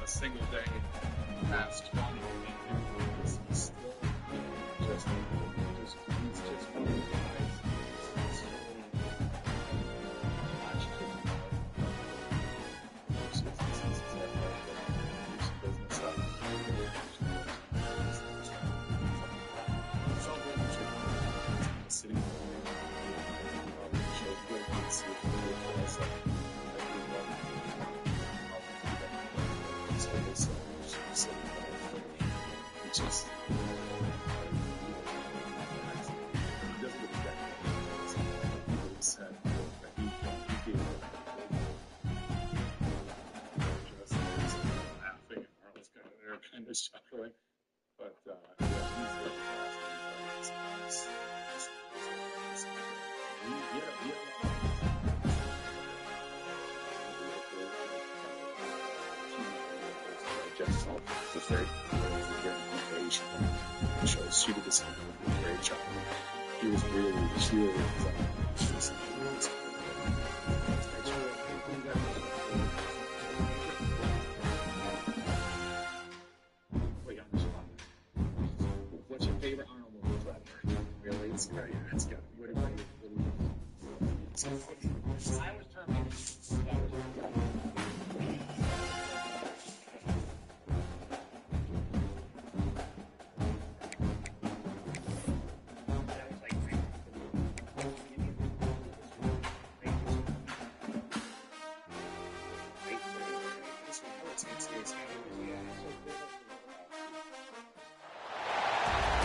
Single day past 20 and he's still just he's just one of the guys he's really latched to business stuff. It's all good in the city. Shows good to see it for us. Just said that he gave laughing and Marlon's kind of there kind of chuckling, but yeah, she did this great job. He was really cheering. Just, what's your favorite honorable mention? Really? It's got to be. What about you? I was trying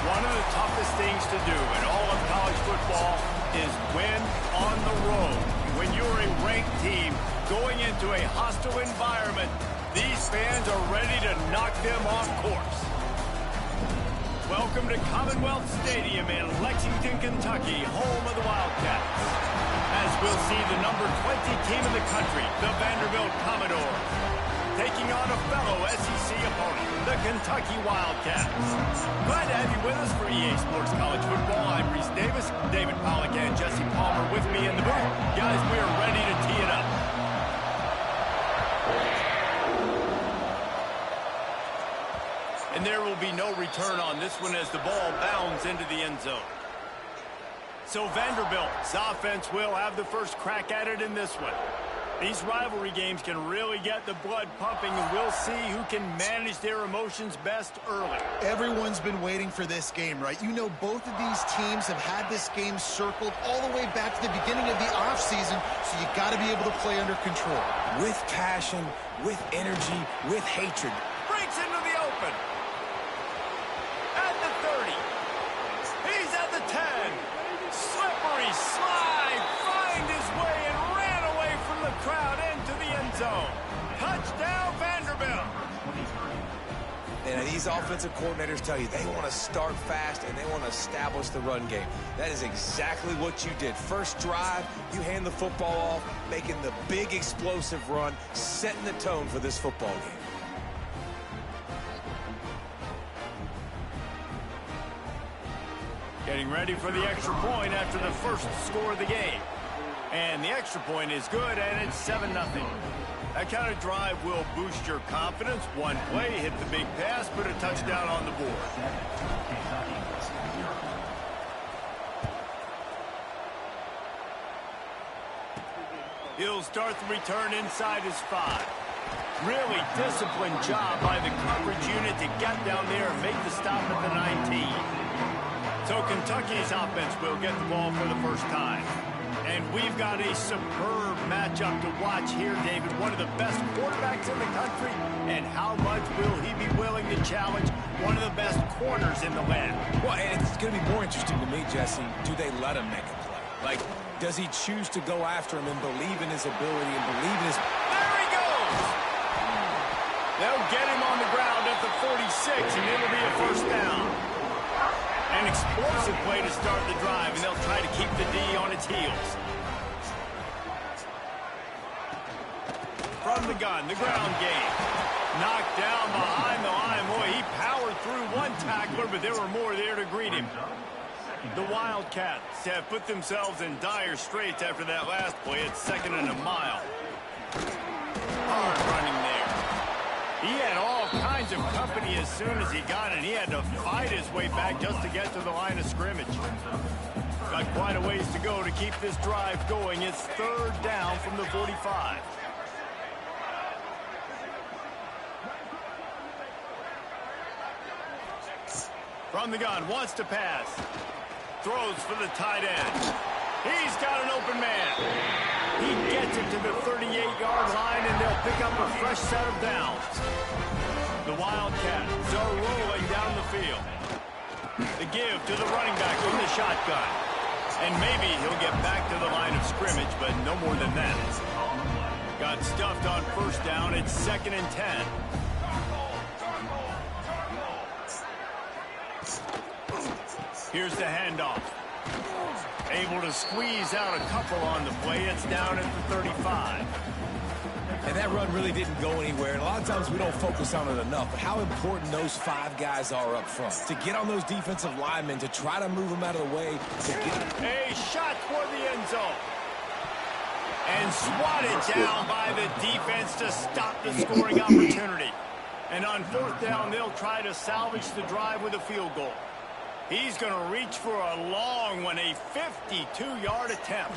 One of the toughest things to do in all of college football is win on the road. When you're a ranked team going into a hostile environment, these fans are ready to knock them off course. Welcome to Commonwealth Stadium in Lexington, Kentucky, home of the Wildcats. As we'll see the number 20 team in the country, the Vanderbilt Commodores, taking on a fellow SEC opponent, the Kentucky Wildcats. Glad to have you with us for EA Sports College Football. I'm Reese Davis, David Pollack and Jesse Palmer with me in the booth. Guys, we are ready to tee it up. And there will be no return on this one as the ball bounds into the end zone. So Vanderbilt's offense will have the first crack at it in this one. These rivalry games can really get the blood pumping, and we'll see who can manage their emotions best early. Everyone's been waiting for this game, right? You know, both of these teams have had this game circled all the way back to the beginning of the offseason, so you got to be able to play under control. With passion, with energy, with hatred. Breaks into the open. At the 30. He's at the 10. Slippery slide. Find his way and ran away from the crowd into the end zone. Touchdown, Vanderbilt. And these offensive coordinators tell you they want to start fast and they want to establish the run game. That is exactly what you did. First drive, you hand the football off, making the big explosive run, setting the tone for this football game. Getting ready for the extra point after the first score of the game. And the extra point is good, and it's 7-0. That kind of drive will boost your confidence. One play, hit the big pass, put a touchdown on the board. He'll start the return inside his 5. Really disciplined job by the coverage unit to get down there and make the stop at the 19. So Kentucky's offense will get the ball for the first time. And we've got a superb matchup to watch here, David. One of the best quarterbacks in the country. And how much will he be willing to challenge one of the best corners in the land? Well, and it's going to be more interesting to me, Jesse. Do they let him make a play? Like, does he choose to go after him and believe in his ability and believe in his... There he goes! They'll get him on the ground at the 46, and it'll be a first down. An explosive play to start the drive, and they'll try to keep the D on its heels. From the gun, the ground game. Knocked down behind the line. Boy, he powered through one tackler, but there were more there to greet him. The Wildcats have put themselves in dire straits after that last play. It's 2nd and a mile. Hard running there. He had all kinds of company as soon as he got it. He had to fight his way back just to get to the line of scrimmage. Got quite a ways to go to keep this drive going. It's 3rd down from the 45. From the gun, wants to pass. Throws for the tight end. He's got an open man. He gets it to the 38-yard line, and they'll pick up a fresh set of downs. The Wildcats are rolling down the field. The give to the running back from the shotgun. And maybe he'll get back to the line of scrimmage, but no more than that. Got stuffed on first down. It's 2nd and 10. Here's the handoff. Able to squeeze out a couple on the play. It's down at the 35. And that run really didn't go anywhere. And a lot of times we don't focus on it enough, but how important those 5 guys are up front. To get on those defensive linemen, to try to move them out of the way. A shot for the end zone. And swatted down by the defense to stop the scoring opportunity. And on 4th down, they'll try to salvage the drive with a field goal. He's going to reach for a long one, a 52-yard attempt.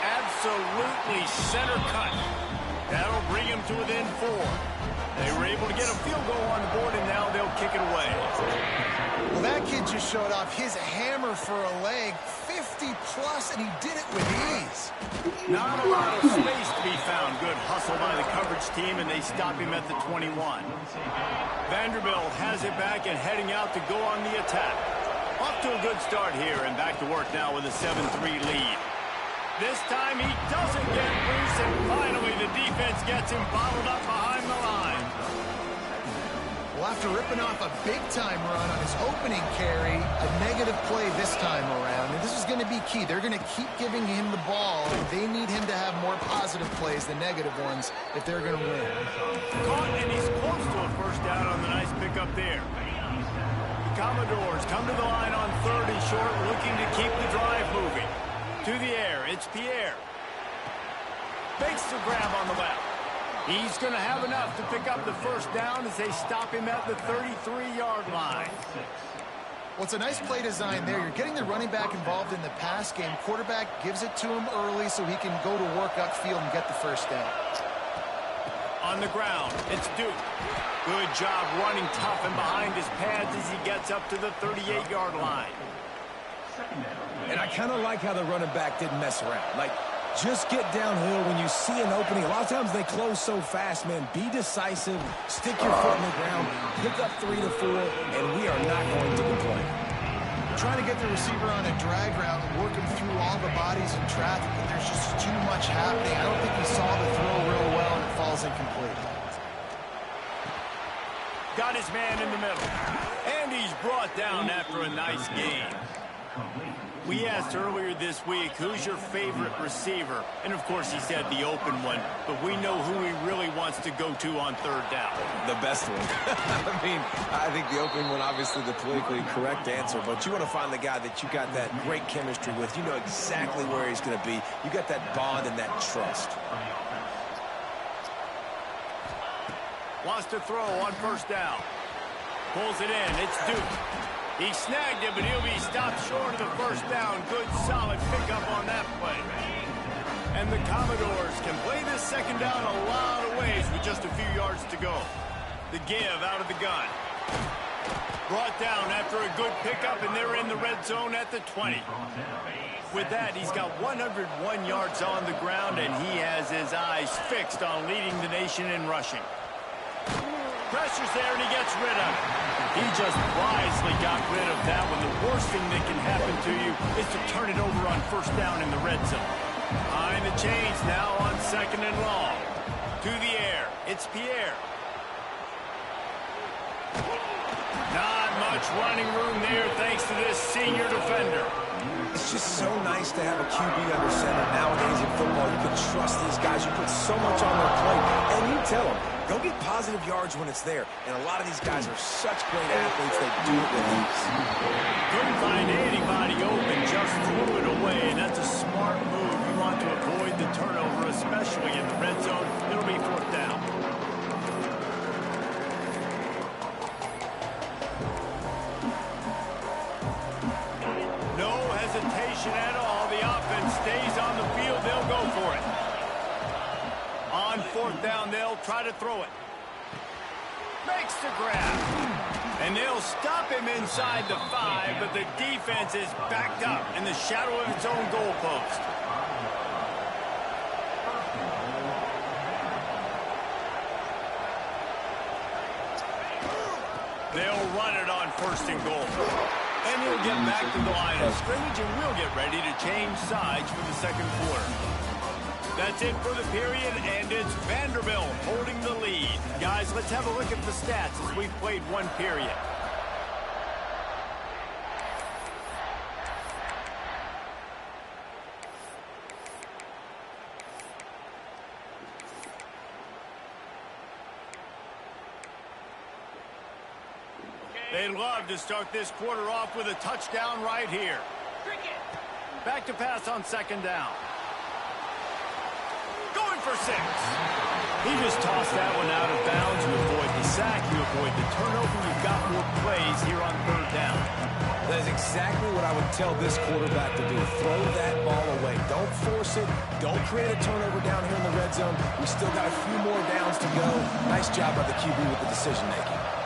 Absolutely center cut. That'll bring him to within 4. They were able to get a field goal on the board, and now they'll kick it away. Well, that kid just showed off his hammer for a leg, 50-plus, and he did it with ease. Not a lot of space to be found. Good hustle by the coverage team, and they stop him at the 21. Vanderbilt has it back and heading out to go on the attack. Off to a good start here, and back to work now with a 7-3 lead. This time he doesn't get loose, and finally the defense gets him bottled up behind the line. Well, after ripping off a big-time run on his opening carry, a negative play this time around, and this is going to be key. They're going to keep giving him the ball. They need him to have more positive plays than negative ones if they're going to win. Caught, and he's close to a first down on the nice pickup there. The Commodores come to the line on 3rd and short, looking to keep the drive moving. To the air, it's Pierre. Fakes the grab on the left. He's going to have enough to pick up the first down as they stop him at the 33-yard line. Well, it's a nice play design there. You're getting the running back involved in the pass game. Quarterback gives it to him early so he can go to work upfield and get the first down. On the ground, it's Duke. Good job running tough and behind his pads as he gets up to the 38-yard line. And I kind of like how the running back didn't mess around. Like, just get downhill when you see an opening. A lot of times they close so fast, man. Be decisive, stick your foot in the ground, pick up 3 to 4, and we are not going to complain. Trying to get the receiver on a drag route and work him through all the bodies in traffic, but there's just too much happening. I don't think he saw the throw real well, and it falls incomplete. Got his man in the middle. And he's brought down after a nice gain. We asked earlier this week, who's your favorite receiver? And, of course, he said the open one. But we know who he really wants to go to on 3rd down. The best one. I mean, I think the open one, obviously the politically correct answer. But you want to find the guy that you got that great chemistry with. You know exactly where he's going to be. You got that bond and that trust. Wants to throw on 1st down. Pulls it in. It's Duke. He snagged it, but he'll be stopped short of the first down. Good, solid pickup on that play. And the Commodores can play this 2nd down a lot of ways with just a few yards to go. The give out of the gun. Brought down after a good pickup, and they're in the red zone at the 20. With that, he's got 101 yards on the ground, and he has his eyes fixed on leading the nation in rushing. Pressure's there, and he gets rid of it. He just wisely got rid of that one. The worst thing that can happen to you is to turn it over on 1st down in the red zone. Behind the chains now on 2nd and long. To the air, it's Pierre. Not much running room there thanks to this senior defender. It's just so nice to have a QB under center nowadays in football. You can trust these guys. You put so much on their plate, and you tell them, go get positive yards when it's there. And a lot of these guys are such great athletes, they do it with ease. Couldn't find anybody open, just threw it away. And that's a smart move. You want to avoid the turnover, especially in the red zone. It'll be 4th down. No hesitation at all. The offense stays on the field. They'll go for it. On 4th down, they'll try to throw it. Makes the grab. And they'll stop him inside the 5, but the defense is backed up in the shadow of its own goalpost. They'll run it on 1st and goal. And he'll get back to the line of scrimmage, and we'll get ready to change sides for the 2nd quarter. That's it for the period, and it's Vanderbilt holding the lead. Guys, let's have a look at the stats as we've played 1 period. They love to start this quarter off with a touchdown right here. Back to pass on second down. Going for 6. He just tossed that one out of bounds. You avoid the sack, you avoid the turnover. You've got more plays here on third down. That is exactly what I would tell this quarterback to do. Throw that ball away. Don't force it. Don't create a turnover down here in the red zone. We still got a few more downs to go. Nice job by the QB with the decision-making.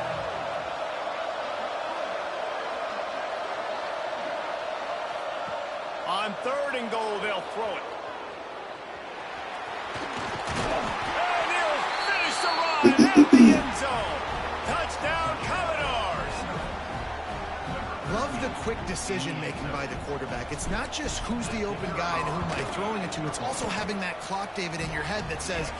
On third and goal, they'll throw it. And he'll finish the run at the end zone. Touchdown, Commodores. Love the quick decision-making by the quarterback. It's not just who's the open guy and who am I throwing it to. It's also having that clock, David, in your head that says,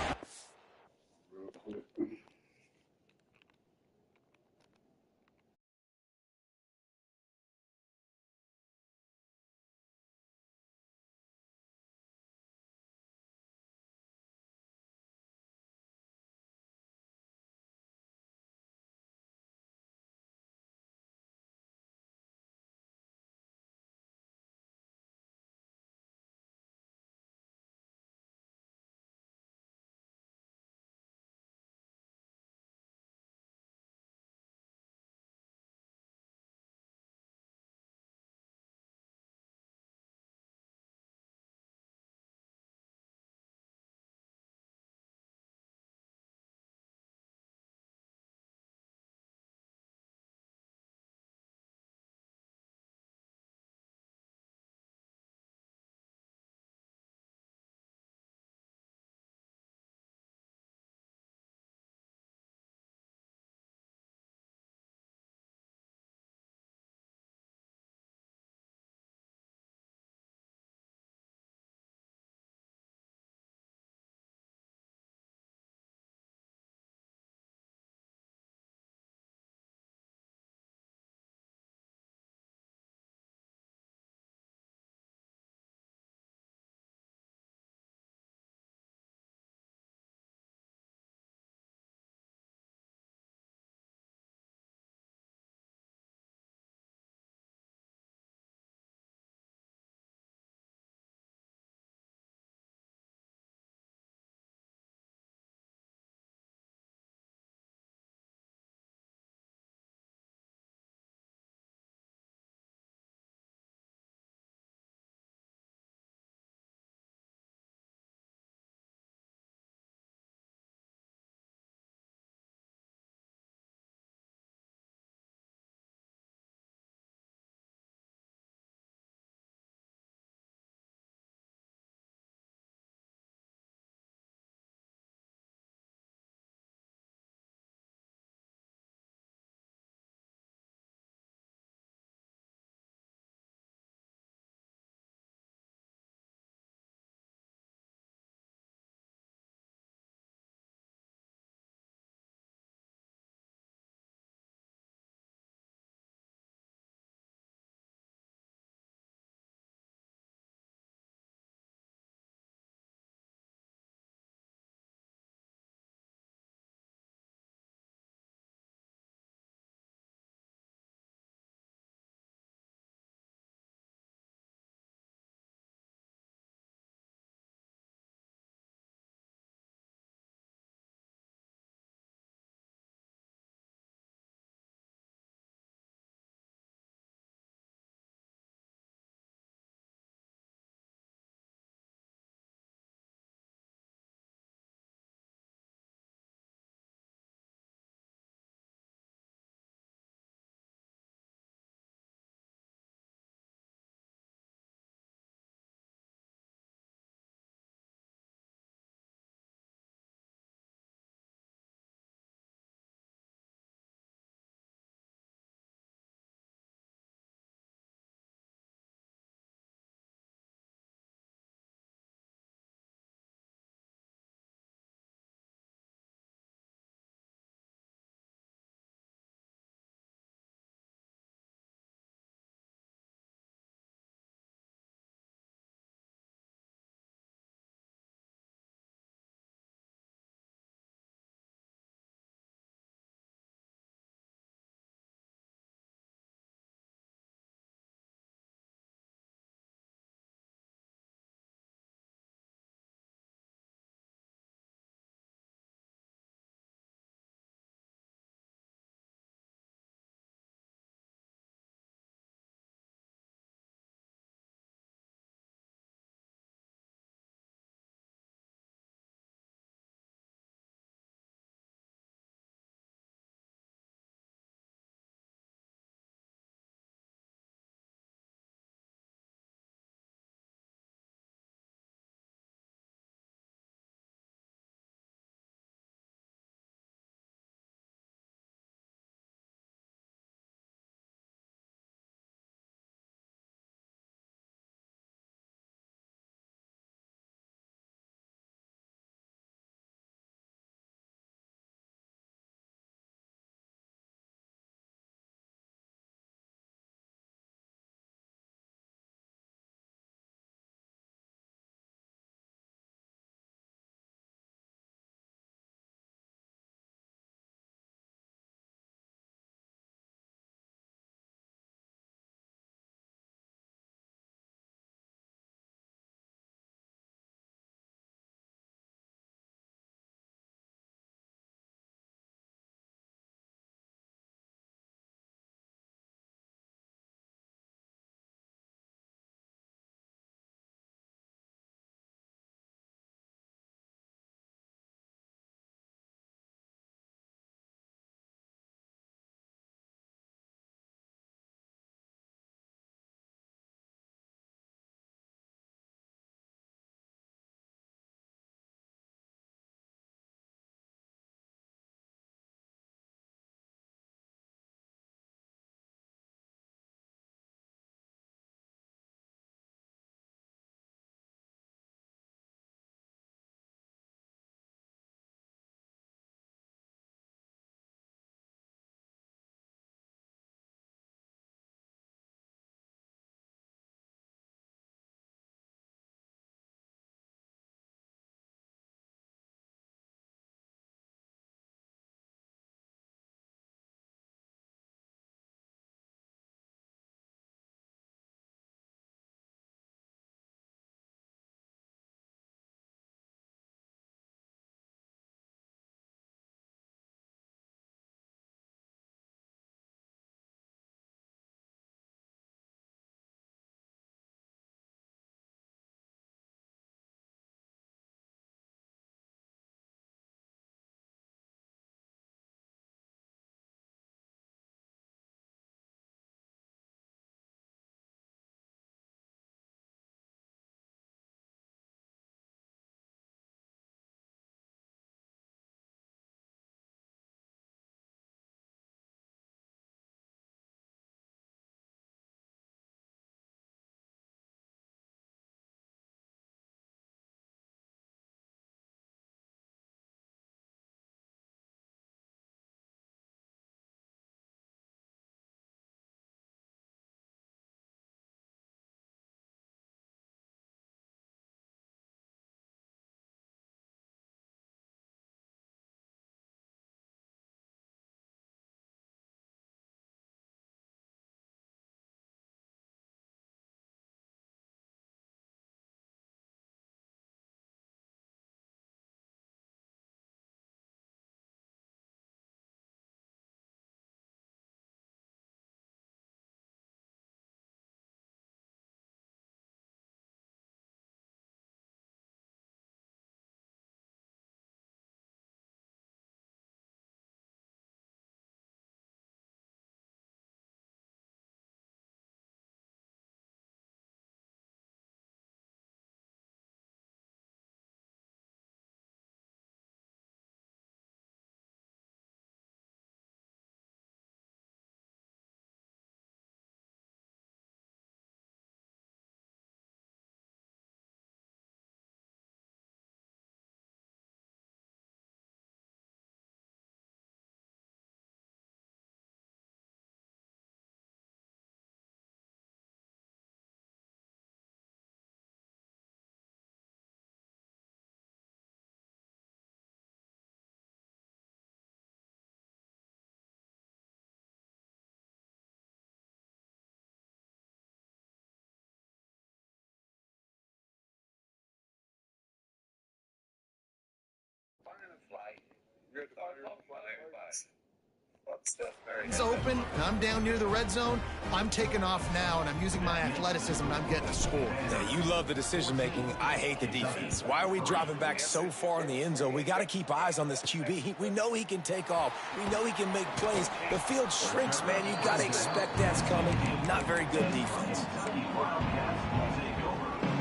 It's open, and I'm down near the red zone. I'm taking off now, and I'm using my athleticism, and I'm getting a score. Yeah, you love the decision-making. I hate the defense. Why are we dropping back so far in the end zone? We got to keep eyes on this QB. We know he can take off. We know he can make plays. The field shrinks, man. You got to expect that's coming. Not very good defense.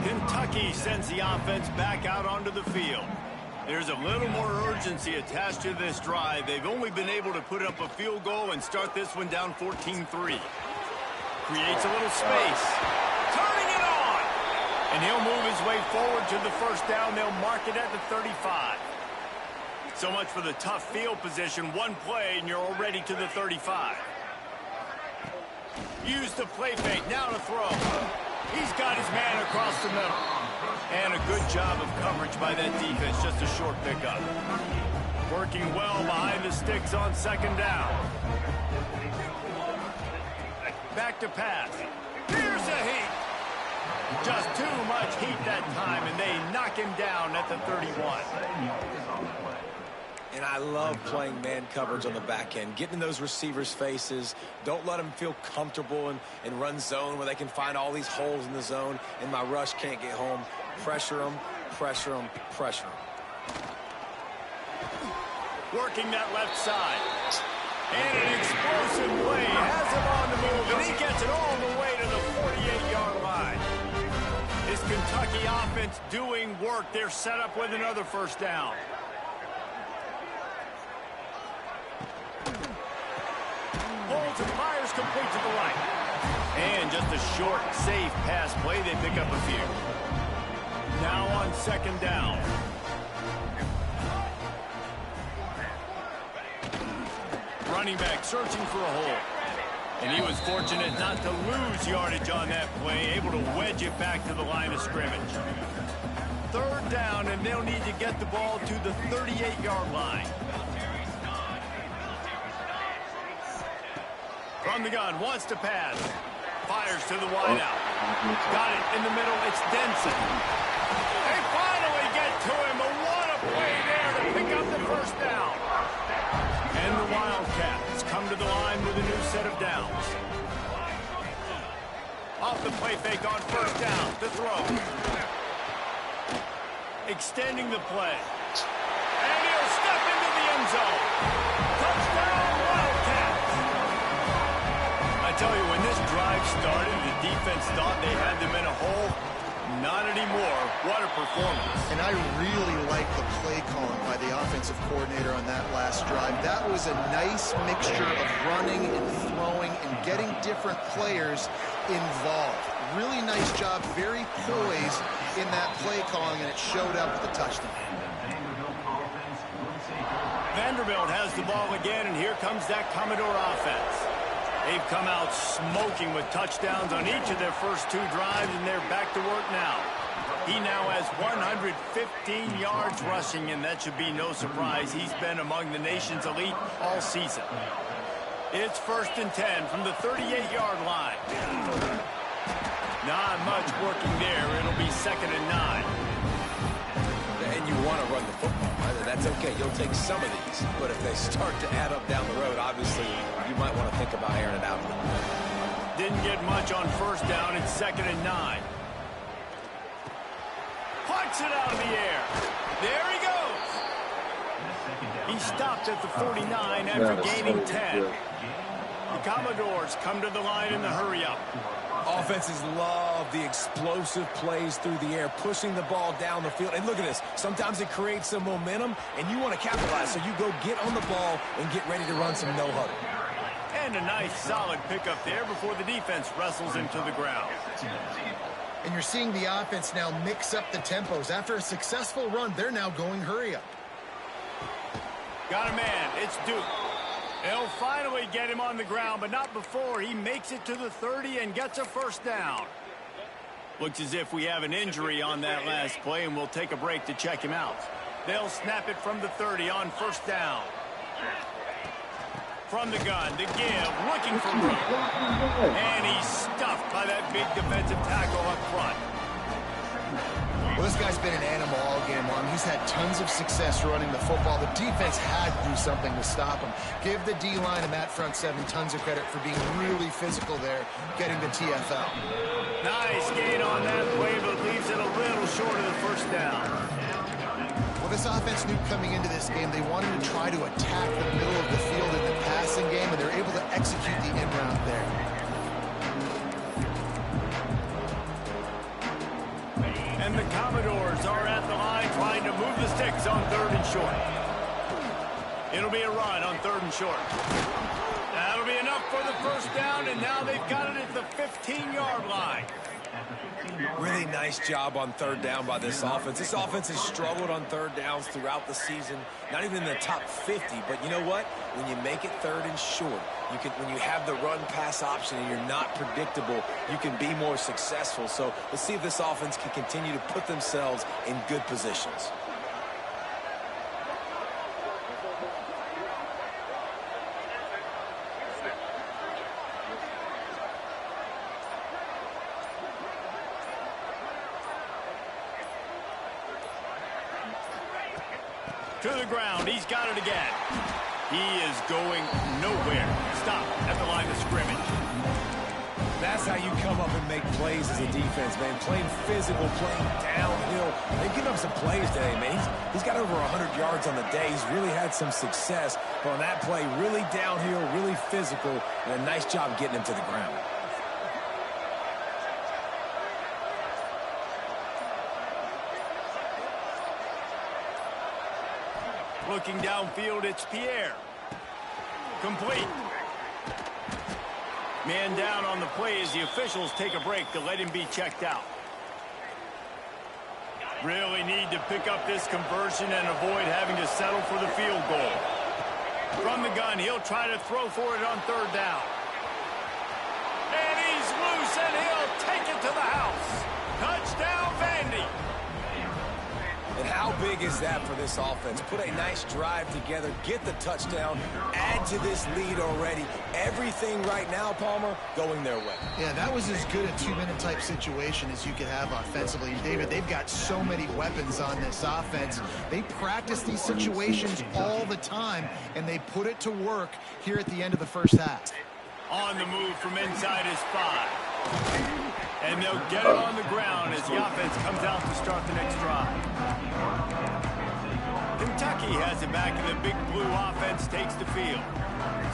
Kentucky sends the offense back out onto the field. There's a little more urgency attached to this drive. They've only been able to put up a field goal and start this one down 14-3. Creates a little space. Turning it on! And he'll move his way forward to the first down. They'll mark it at the 35. So much for the tough field position. One play, and you're already to the 35. Use the play fake. Now to throw. He's got his man across the middle. And a good job of coverage by that defense. Just a short pickup. Working well behind the sticks on second down. Back to pass. Here's a heat. Just too much heat that time, and they knock him down at the 31. And I love playing man coverage on the back end, getting in those receivers' faces. Don't let them feel comfortable and run zone where they can find all these holes in the zone, and my rush can't get home. Pressure them, pressure them, pressure them. Working that left side. And an explosive play. Has him on the move, and he gets it all the way to the 48-yard line. This Kentucky offense doing work. They're set up with another first down. Holds and fires complete to the right. And just a short, safe pass play. They pick up a few. Now on second down. Running back searching for a hole. And he was fortunate not to lose yardage on that play, able to wedge it back to the line of scrimmage. Third down, and they'll need to get the ball to the 38-yard line. From the gun, wants to pass. Fires to the wideout. Got it in the middle, it's Denson. They finally get to him, but what a play there to pick up the first down. And the Wildcats come to the line with a new set of downs. Off the play fake on first down to throw. Extending the play. And he'll step into the end zone. Touchdown, Wildcats. I tell you, when this drive started, the defense thought they had them in a hole. Not anymore. What a performance. And I really like the play calling by the offensive coordinator on that last drive. That was a nice mixture of running and throwing and getting different players involved. Really nice job, very poised in that play calling, and it showed up with the touchdown. Vanderbilt has the ball again, and here comes that Commodore offense. They've come out smoking with touchdowns on each of their first two drives, and they're back to work now. He now has 115 yards rushing, and that should be no surprise. He's been among the nation's elite all season. It's 1st and 10 from the 38-yard line. Not much working there. It'll be 2nd and 9. And you want to run the football, right? That's okay. You'll take some of these. But if they start to add up down the road, obviously, you might want to think about airing it out. Didn't get much on first down. It's 2nd and 9. Punts it out of the air. There he goes. He stopped at the 49 after gaining 10. The Commodores come to the line in the hurry-up. Offenses love the explosive plays through the air, pushing the ball down the field. And look at this. Sometimes it creates some momentum, and you want to capitalize. So you go get on the ball and get ready to run some no-huddle. And a nice, solid pickup there before the defense wrestles him to the ground. And you're seeing the offense now mix up the tempos. After a successful run, they're now going hurry-up. Got a man. It's Duke. They'll finally get him on the ground, but not before he makes it to the 30 and gets a first down. Looks as if we have an injury on that last play, and we'll take a break to check him out. They'll snap it from the 30 on first down. From the gun, the give, looking for room. And he's stuffed by that big defensive tackle up front. Well, Well, this guy's been an animal all game long. He's had tons of success running the football. The defense had to do something to stop him. Give the D-line and that front seven tons of credit for being really physical there, getting the TFL. Nice gain on that play, but leaves it a little short of the first down. Well, this offense knew coming into this game they wanted to try to attack the middle of the field in the passing game, and they're able to execute the in-route there. And the Commodores are at the line trying to move the sticks on 3rd and short. It'll be a run on 3rd and short. That'll be enough for the first down, and now they've got it at the 15-yard line. Really nice job on 3rd down by this offense. This offense has struggled on 3rd downs throughout the season. Not even in the top 50, but you know what? When you make it 3rd and short, when you have the run-pass option and you're not predictable, you can be more successful. So let's see if this offense can continue to put themselves in good positions. To the ground, he's got it again. He is going nowhere. Stop at the line of scrimmage. That's how you come up and make plays as a defense, man. Playing physical, playing downhill. They've given up some plays today, man. He's got over 100 yards on the day. He's really had some success. But on that play, really downhill, really physical, and a nice job getting him to the ground. Looking downfield, it's Pierre. Complete. Man down on the play as the officials take a break to let him be checked out. Really need to pick up this conversion and avoid having to settle for the field goal. From the gun, he'll try to throw for it on 3rd down. And he's loose, and he'll take it to the house. Touchdown, Vandy. And how big is that for this offense? Put a nice drive together, get the touchdown, add to this lead already. Everything right now, Palmer, going their way. Yeah, that was as good a 2-minute type situation as you could have offensively. David, they've got so many weapons on this offense. They practice these situations all the time, and they put it to work here at the end of the first half. On the move from inside his 5. And they'll get it on the ground as the offense comes out to start the next drive. Kentucky has it back, and the big blue offense takes the field.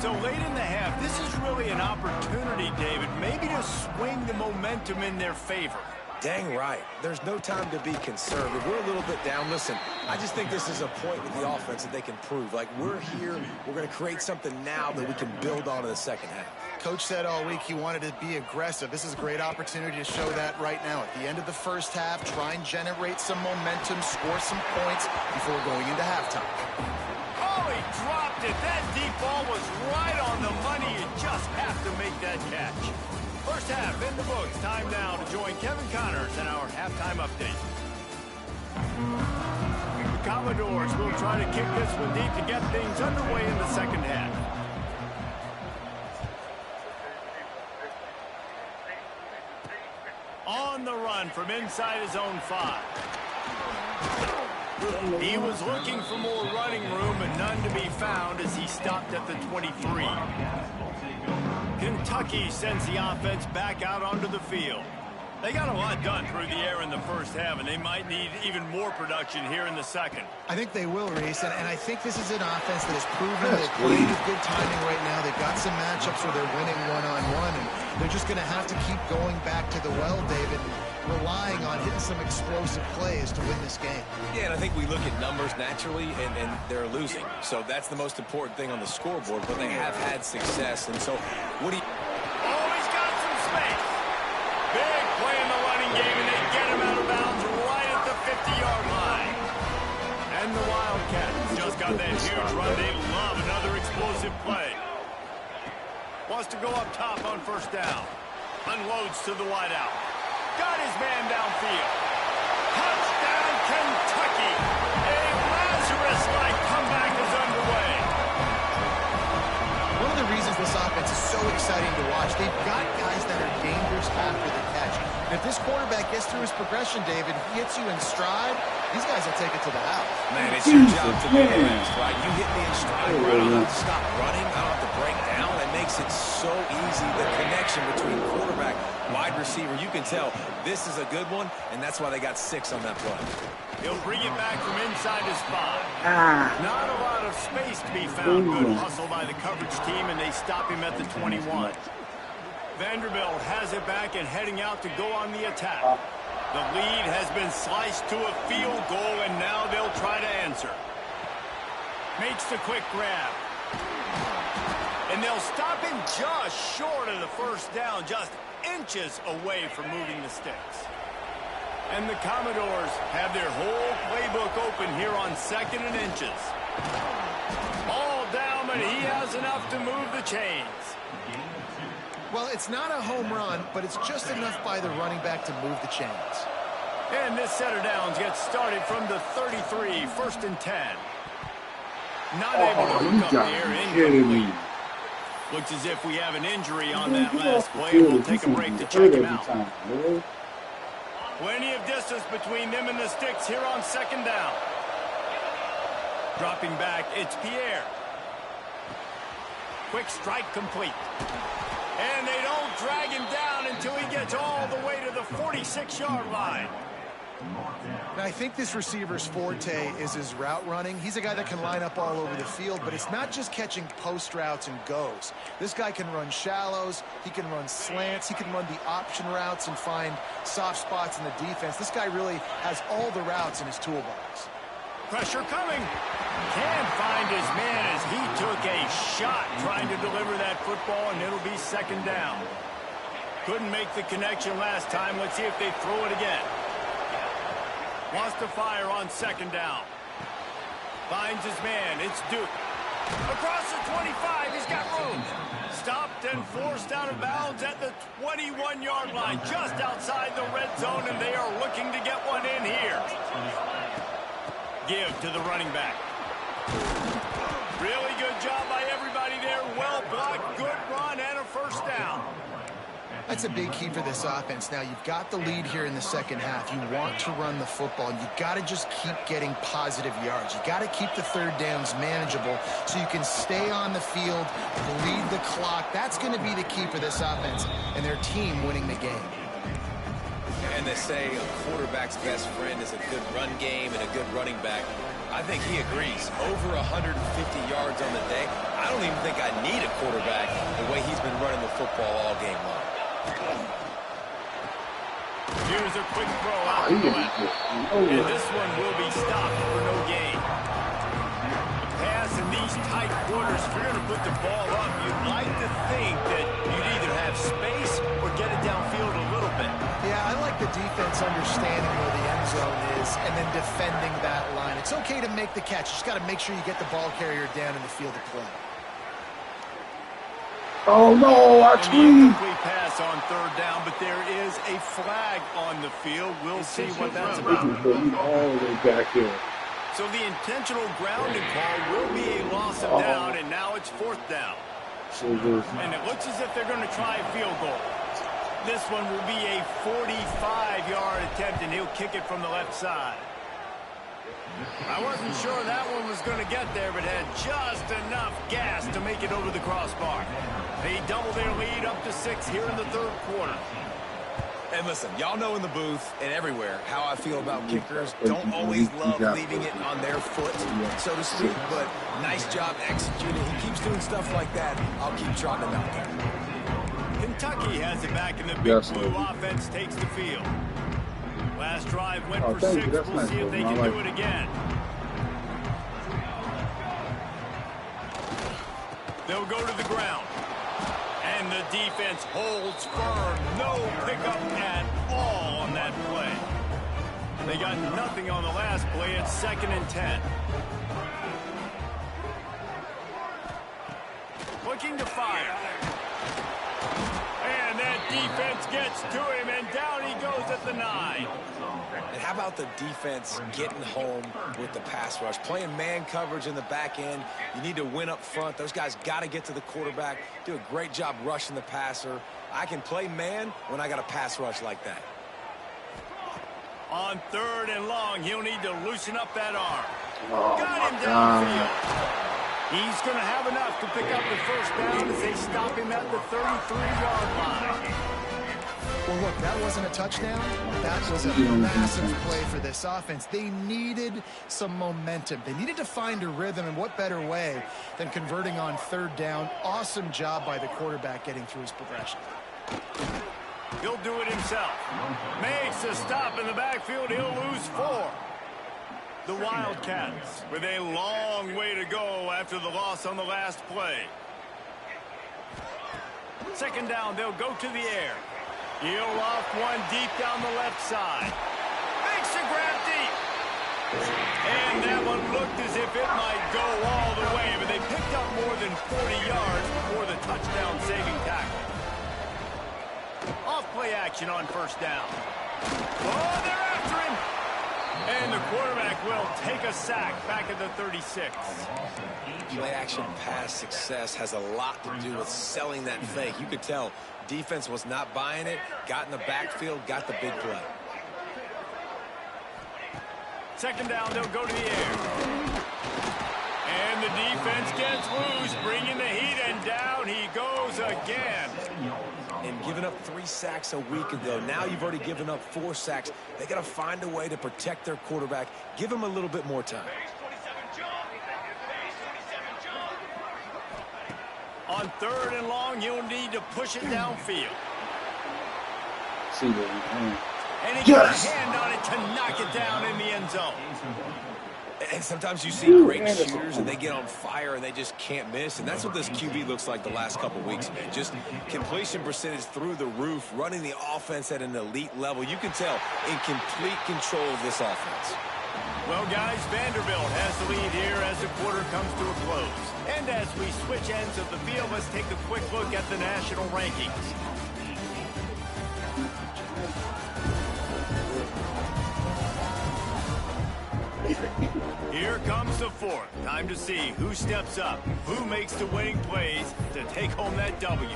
So late in the half, this is really an opportunity, David, maybe to swing the momentum in their favor. Dang right. There's no time to be conservative. We're a little bit down. Listen, I just think this is a point with the offense that they can prove. Like, we're here, we're going to create something now that we can build on in the second half. Coach said all week he wanted to be aggressive. This is a great opportunity to show that right now. At the end of the first half, try and generate some momentum, score some points before going into halftime. Oh, he dropped it. That deep ball was right on the money. You just have to make that catch. First half in the books. Time now to join Kevin Connors in our halftime update. The Commodores will try to kick this one deep to get things underway in the second half. On the run from inside his own 5. He was looking for more running room, but none to be found as he stopped at the 23. Kentucky sends the offense back out onto the field. They got a lot done through the air in the first half, and they might need even more production here in the second. I think they will, Reese, and I think this is an offense that has proven they play with good timing right now. They've got some matchups where they're winning one-on-one, and they're just going to have to keep going back to the well, David, relying on hitting some explosive plays to win this game. Yeah, and I think we look at numbers naturally, and they're losing. So that's the most important thing on the scoreboard, but they have had success. And so what do you... Oh, he's got some space. Big play in the running game, and they get him out of bounds right at the 50-yard line. And the Wildcats just got that huge run. They love another explosive play. Wants to go up top on first down. Unloads to the wideout. Got his man downfield. Touchdown, Kentucky. A Lazarus-like comeback is underway. One of the reasons this offense is so exciting to watch, they've got guys that are dangerous after the catch. catch. And if this quarterback gets through his progression, David, he hits you in stride, these guys will take it to the house. Man, it's your job to be fast, right? You hit me in stride, I don't have to stop running, I don't have to break down. It makes it so easy, the connection between quarterback, wide receiver. You can tell this is a good one, and that's why they got 6 on that play. He'll bring it back from inside his spot. Not a lot of space to be found. Good hustle by the coverage team, and they stop him at the 21. Vanderbilt has it back and heading out to go on the attack. The lead has been sliced to a field goal, and now they'll try to answer. Makes the quick grab. And they'll stop him just short of the first down, just inches away from moving the sticks. And the Commodores have their whole playbook open here on 2nd and inches. Ball down, but he has enough to move the chains. Well, it's not a home run, but it's just enough by the running back to move the chains. And this set of downs gets started from the 33, 1st and 10. Not able to hook up the air, incomplete. Looks as if we have an injury on that last play. We'll take a break to check him out. Plenty of distance between them and the sticks here on 2nd down. Dropping back, it's Pierre. Quick strike complete. And they don't drag him down until he gets all the way to the 46-yard line. Now, I think this receiver's forte is his route running. He's a guy that can line up all over the field, but it's not just catching post routes and goes. This guy can run shallows, he can run slants, he can run the option routes and find soft spots in the defense. This guy really has all the routes in his toolbox. Pressure coming. Can't find his man as he took a shot trying to deliver that football, and it'll be 2nd down. Couldn't make the connection last time. Let's see if they throw it again. Wants to fire on 2nd down. Finds his man. It's Duke. Across the 25. He's got room. Stopped and forced out of bounds at the 21-yard line, just outside the red zone, and they are looking to get one in here. Give to the running back. Really good job by everybody there. Well blocked, good run, and a 1st down. That's a big key for this offense. Now, you've got the lead here in the 2nd half. You want to run the football, and you've got to just keep getting positive yards. You've got to keep the 3rd downs manageable so you can stay on the field, bleed the clock. That's going to be the key for this offense and their team winning the game. And they say a quarterback's best friend is a good run game and a good running back. I think he agrees. Over 150 yards on the day. I don't even think I need a quarterback the way he's been running the football all game long. Here's a quick throw out to the left. And this one will be stopped for no gain. Pass in these tight quarters. If you're going to put the ball up, you'd like to think that you'd either have space or get it downfield a little bit. Yeah, I like the defense understanding where the end zone is and then defending that line. It's okay to make the catch. You just got to make sure you get the ball carrier down in the field of play. Oh no, our team. Incomplete pass on 3rd down, but there is a flag on the field. We'll see what that's about. All the way back here. So the intentional grounding call will be a loss of down, and now it's 4th down. And it looks as if they're going to try a field goal. This one will be a 45-yard attempt, and he'll kick it from the left side. I wasn't sure that one was going to get there, but had just enough gas to make it over the crossbar. They double their lead up to 6 here in the 3rd quarter. And listen, y'all know in the booth and everywhere how I feel about kickers. Don't always love leaving it on their foot, so to speak, but nice job executing. He keeps doing stuff like that. I'll keep trotting him out there. Kentucky has it back, and the big blue offense takes the field. Last drive went for 6. We'll see if they can do it again. They'll go to the ground. And the defense holds firm. No pickup at all on that play. They got nothing on the last play. It's 2nd and 10. Looking to fire. And that defense gets to him, and down he goes at the 9. And how about the defense getting home with the pass rush? Playing man coverage in the back end. You need to win up front. Those guys got to get to the quarterback. Do a great job rushing the passer. I can play man when I got a pass rush like that. On 3rd and long, he'll need to loosen up that arm. Oh, Got him my God. downfield. He's going to have enough to pick up the first down as they stop him at the 33-yard line. Well, look, that wasn't a touchdown. That was a massive play for this offense. They needed some momentum. They needed to find a rhythm, and what better way than converting on 3rd down. Awesome job by the quarterback getting through his progression. He'll do it himself. Makes a stop in the backfield. He'll lose 4. The Wildcats with a long way to go after the loss on the last play. 2nd down, they'll go to the air. He'll off one deep down the left side. Makes a grab deep. And that one looked as if it might go all the way, but they picked up more than 40 yards before the touchdown-saving tackle. Off play action on 1st down. Oh, they're after him. And the quarterback will take a sack back at the 36. Play action pass success has a lot to do with selling that fake. You could tell defense was not buying it, got in the backfield, got the big play. 2nd down, they'll go to the air. And the defense gets loose, bringing the heat, and down he goes again. And giving up 3 sacks a week ago, now you've already given up 4 sacks. They got to find a way to protect their quarterback. Give him a little bit more time. On 3rd and long, you'll need to push it downfield. And he got a hand on it to knock it down in the end zone. And sometimes you see great shooters and they get on fire and they just can't miss. And that's what this QB looks like the last couple weeks, man. Just completion percentage through the roof, running the offense at an elite level. You can tell in complete control of this offense. Well, guys, Vanderbilt has the lead here as the quarter comes to a close. And as we switch ends of the field, let's take a quick look at the national rankings. Here comes the 4th. Time to see who steps up, who makes the winning plays to take home that W.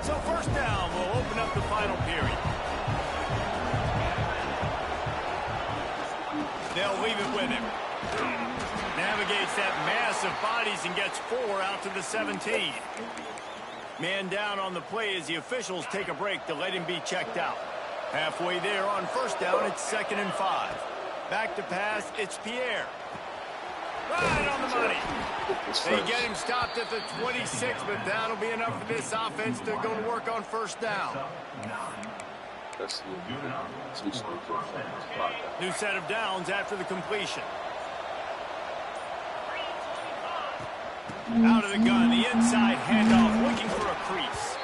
So 1st down will open up the final period. They'll leave it with him. Navigates that mass of bodies and gets 4 out to the 17. Man down on the play as the officials take a break to let him be checked out. Halfway there on 1st down, it's 2nd and 5. Back to pass, it's Pierre. Right on the money. They get him stopped at the 26, but that'll be enough for this offense to go to work on 1st down. New set of downs after the completion. Out of the gun, the inside handoff, looking for a crease.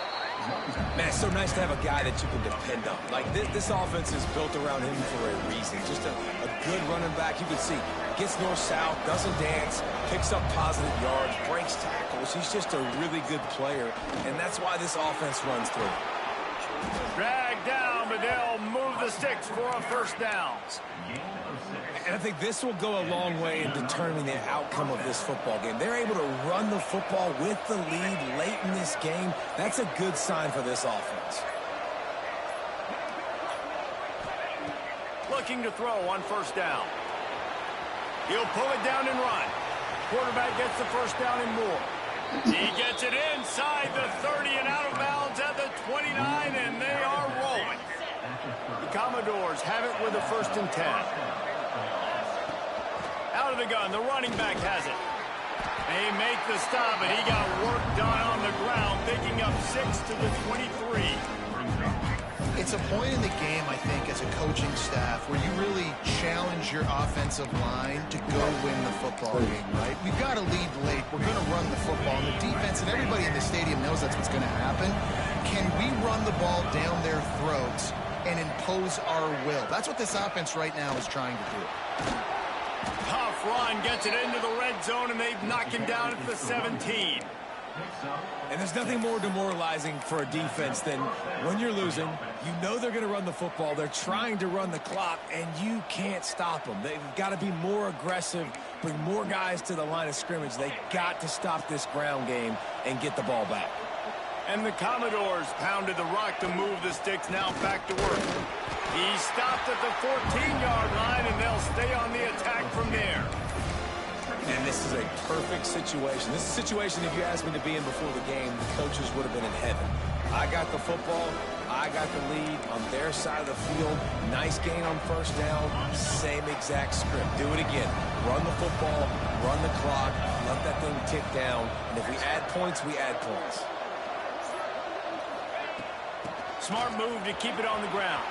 Man, it's so nice to have a guy that you can depend on. Like, this offense is built around him for a reason. Just a good running back. You can see, gets north-south, doesn't dance, picks up positive yards, breaks tackles. He's just a really good player, and that's why this offense runs through. Dragged down, but they'll move the sticks for a 1st down. And I think this will go a long way in determining the outcome of this football game. They're able to run the football with the lead late in this game. That's a good sign for this offense. Looking to throw on 1st down. He'll pull it down and run. Quarterback gets the 1st down and more. He gets it inside the 30 and out of bounds at the 29, and they are rolling. The Commodores have it with a 1st and 10. Out of the gun, the running back has it. They make the stop, and he got work done on the ground, picking up 6 to the 23. It's a point in the game, I think, as a coaching staff where you really challenge your offensive line to go win the football game, right? We've got to lead late. We're going to run the football. And the defense and everybody in the stadium knows that's what's going to happen. Can we run the ball down their throats and impose our will? That's what this offense right now is trying to do. Tough run, gets it into the red zone, and they've knocked him down at the 17. And there's nothing more demoralizing for a defense than when you're losing, you know they're going to run the football, they're trying to run the clock, and you can't stop them. They've got to be more aggressive, bring more guys to the line of scrimmage. They got to stop this ground game and get the ball back. And the Commodores pounded the rock to move the sticks, now back to work. He stopped at the 14-yard line, and they'll stay on the attack from there. And this is a perfect situation. This is a situation, if you asked me to be in before the game, the coaches would have been in heaven. I got the football. I got the lead on their side of the field. Nice gain on first down. Same exact script. Do it again. Run the football, run the clock, let that thing tick down. And if we add points, we add points. Smart move to keep it on the ground.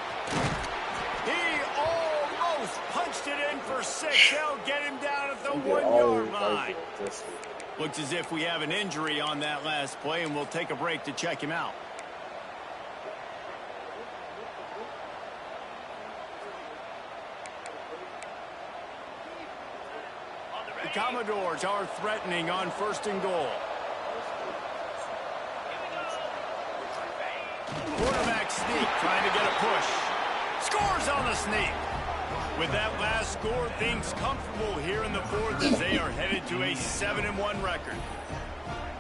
He almost punched it in for 6. They'll get him down at the 1-yard line. Looks as if we have an injury on that last play, and we'll take a break to check him out. The Commodores are threatening on 1st and goal. Quarterback sneak, trying to get a push. Scores on the sneak. With that last score, things comfortable here in the 4th as they are headed to a 7-1 record.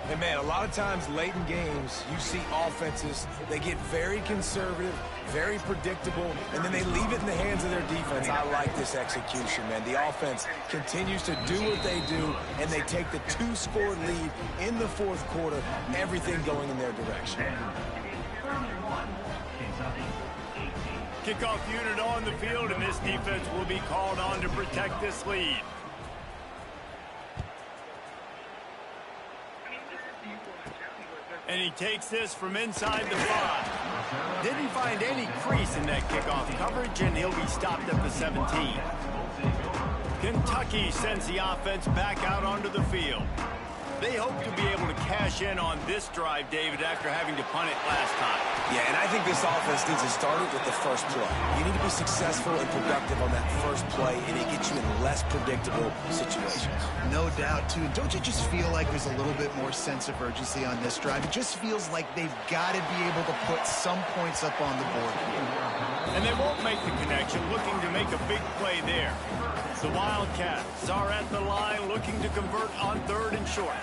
And man, a lot of times late in games, you see offenses, they get very conservative, very predictable, and then they leave it in the hands of their defense. I like this execution, man. The offense continues to do what they do, and they take the 2-score lead in the 4th quarter, everything going in their direction. Kickoff unit on the field, and this defense will be called on to protect this lead. And he takes this from inside the 5. Didn't find any crease in that kickoff coverage, and he'll be stopped at the 17. Kentucky sends the offense back out onto the field. They hope to be able to cash in on this drive, David, after having to punt it last time. Yeah, and I think this offense needs to start it with the first play. You need to be successful and productive on that first play, and it gets you in less predictable situations. No doubt, too. Don't you just feel like there's a little bit more sense of urgency on this drive? It just feels like they've got to be able to put some points up on the board here. And they won't make the connection, looking to make a big play there. The Wildcats are at the line looking to convert on 3rd and short.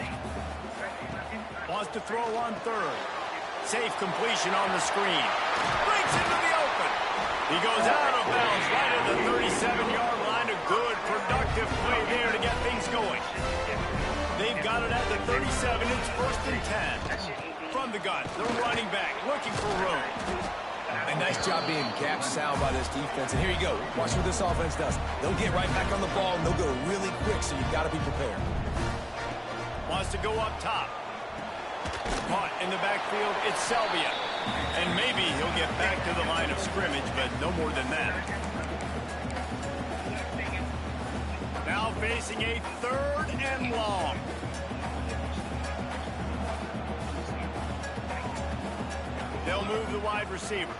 Wants to throw on 3rd. Safe completion on the screen. Breaks into the open. He goes out of bounds right at the 37-yard line. A good, productive play there to get things going. They've got it at the 37. It's 1st and 10. From the gun, the running back looking for room. A nice job being gap sound by this defense. And here you go. Watch what this offense does. They'll get right back on the ball, and they'll go really quick, so you've got to be prepared. Wants to go up top. Caught in the backfield, it's Selvia. And maybe he'll get back to the line of scrimmage, but no more than that. Now facing a 3rd and long. They'll move the wide receiver.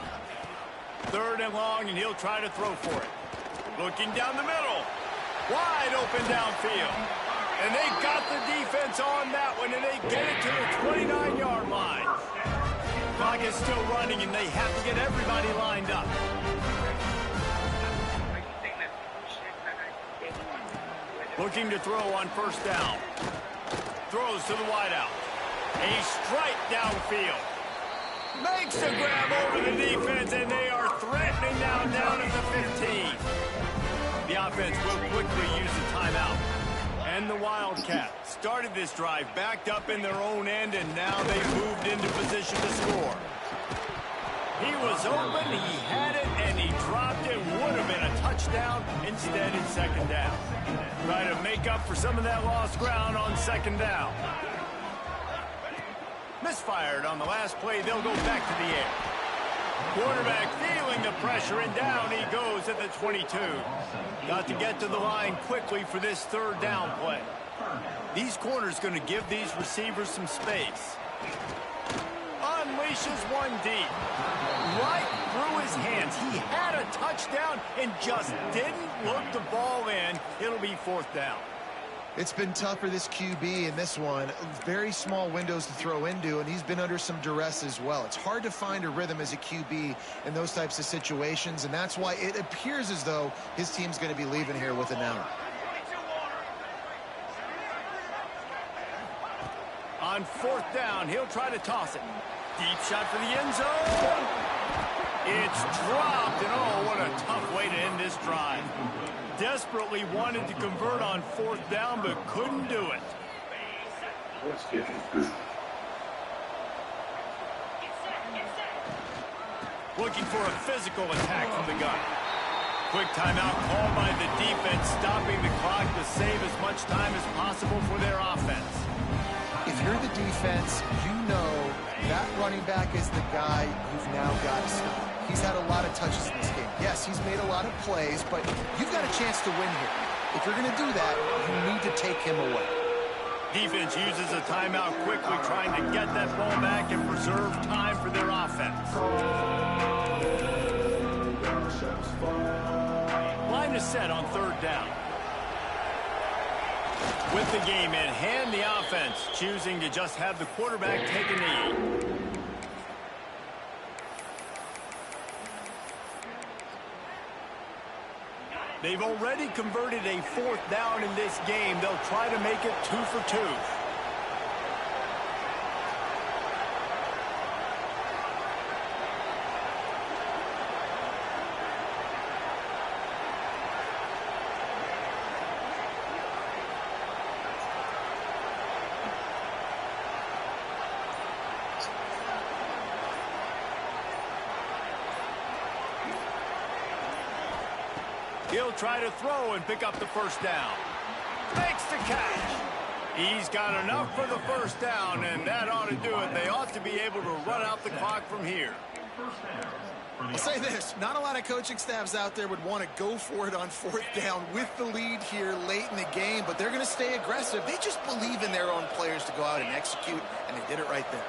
3rd and long, and he'll try to throw for it. Looking down the middle. Wide open downfield. And they got the defense on that one, and they get it to the 29-yard line. Clock is still running, and they have to get everybody lined up. Looking to throw on 1st down. Throws to the wideout. A strike downfield. Makes a grab over the defense, and they are threatening now down at the 15. The offense will quickly use the timeout. And the Wildcats started this drive backed up in their own end, and now they've moved into position to score. He was open, he had it, and he dropped it. Would have been a touchdown. Instead, it's 2nd down. Try to make up for some of that lost ground on 2nd down. Misfired on the last play. They'll go back to the air. Quarterback feeling the pressure, and down he goes at the 22. Got to get to the line quickly for this 3rd down play. These corners going to give these receivers some space. Unleashes one deep. Right through his hands. He had a touchdown and just didn't look the ball in. It'll be 4th down. It's been tough for this QB in this one. Very small windows to throw into, and he's been under some duress as well. It's hard to find a rhythm as a QB in those types of situations, and that's why it appears as though his team's going to be leaving here with an L. On 4th down, he'll try to toss it. Deep shot for the end zone. It's dropped, and oh, what a tough way to end this drive. Desperately wanted to convert on 4th down, but couldn't do it. Let's get it. Looking for a physical attack from the gun. Quick timeout called by the defense, stopping the clock to save as much time as possible for their offense. If you're the defense, you know that running back is the guy you've now got to stop. He's had a lot of touches in this game. Yes, he's made a lot of plays, but you've got a chance to win here. If you're going to do that, you need to take him away. Defense uses a timeout quickly, trying to get that ball back and preserve time for their offense. Line is set on 3rd down. With the game in hand, the offense choosing to just have the quarterback take a knee. They've already converted a 4th down in this game. They'll try to make it 2 for 2. He'll try to throw and pick up the 1st down. Makes the catch. He's got enough for the 1st down, and that ought to do it. They ought to be able to run out the clock from here. I'll say this, not a lot of coaching staffs out there would want to go for it on 4th down with the lead here late in the game, but they're going to stay aggressive. They just believe in their own players to go out and execute, and they did it right there.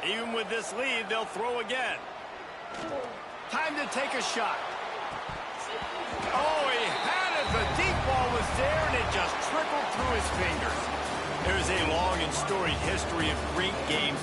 Even with this lead, they'll throw again. Time to take a shot. Oh, he had it. The deep ball was there, and it just trickled through his fingers. There's a long and storied history of great games